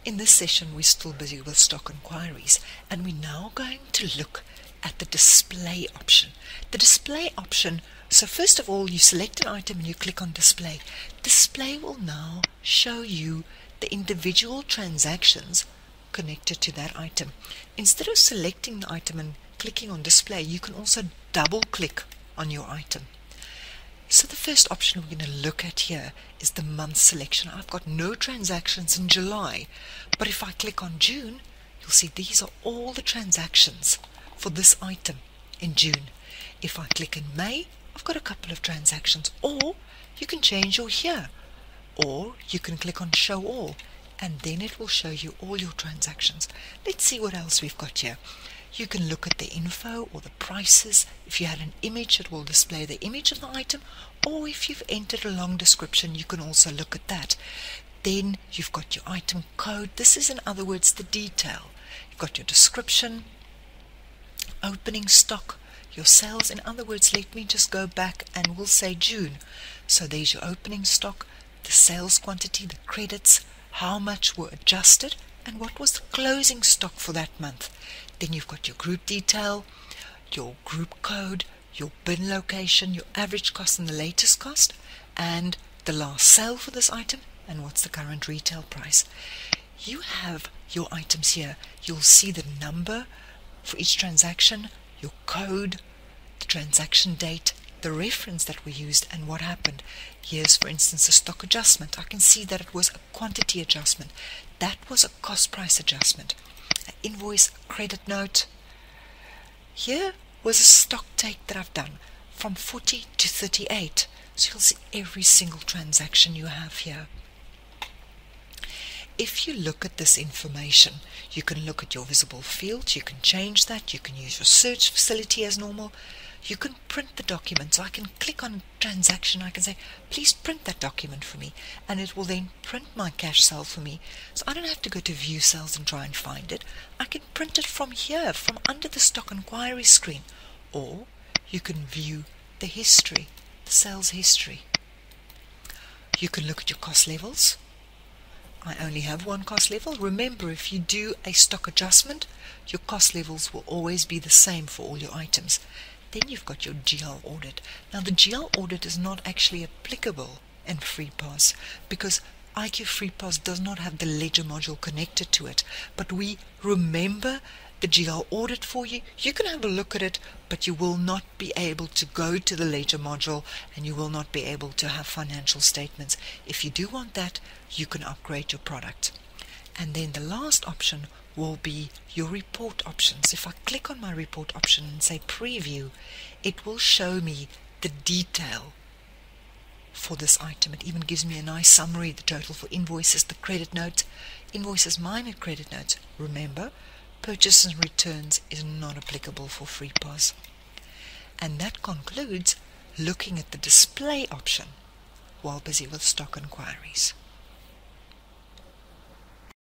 In this session, we're still busy with stock inquiries, and we're now going to look at the display option. The display option, so first of all, you select an item and you click on display. Display will now show you the individual transactions connected to that item. Instead of selecting the item and clicking on display, you can also double click on your item. So the first option we're going to look at here is the month selection. I've got no transactions in July, but if I click on June, you'll see these are all the transactions for this item in June. If I click in May, I've got a couple of transactions, or you can change your here, or you can click on show all, and then it will show you all your transactions. Let's see what else we've got here. You can look at the info or the prices. If you had an image, it will display the image of the item, or if you've entered a long description, you can also look at that. Then you've got your item code. This is, in other words, the detail. You've got your description, opening stock, your sales. In other words, let me just go back and we'll say June. So there's your opening stock, the sales quantity, the credits, how much were adjusted, and what was the closing stock for that month. Then you've got your group detail, your group code, your bin location, your average cost and the latest cost, and the last sale for this item, and what's the current retail price. You have your items here. You'll see the number for each transaction, your code, the transaction date, the reference that we used, and what happened. Here's, for instance, a stock adjustment. I can see that it was a quantity adjustment. That was a cost price adjustment. An invoice, credit note. Here was a stock take that I've done from 40 to 38. So you'll see every single transaction you have here. If you look at this information, you can look at your visible fields, you can change that, you can use your search facility as normal, you can print the document. So I can click on transaction, I can say, please print that document for me, and it will then print my cash sale for me. So I don't have to go to view sales and try and find it. I can print it from here, from under the stock inquiry screen, or you can view the history, the sales history. You can look at your cost levels. I only have one cost level. Remember, if you do a stock adjustment, your cost levels will always be the same for all your items. Then you've got your GL audit. Now the GL audit is not actually applicable in FreePos because IQFreepos does not have the ledger module connected to it. But we remember the GL audit for you. You can have a look at it, but you will not be able to go to the ledger module, and you will not be able to have financial statements. If you do want that, you can upgrade your product. And then the last option will be your report options. If I click on my report option and say preview, it will show me the detail for this item. It even gives me a nice summary, the total for invoices, the credit note, invoices minus credit notes. Remember, purchases and returns is not applicable for FreePos. And that concludes looking at the display option while busy with stock inquiries.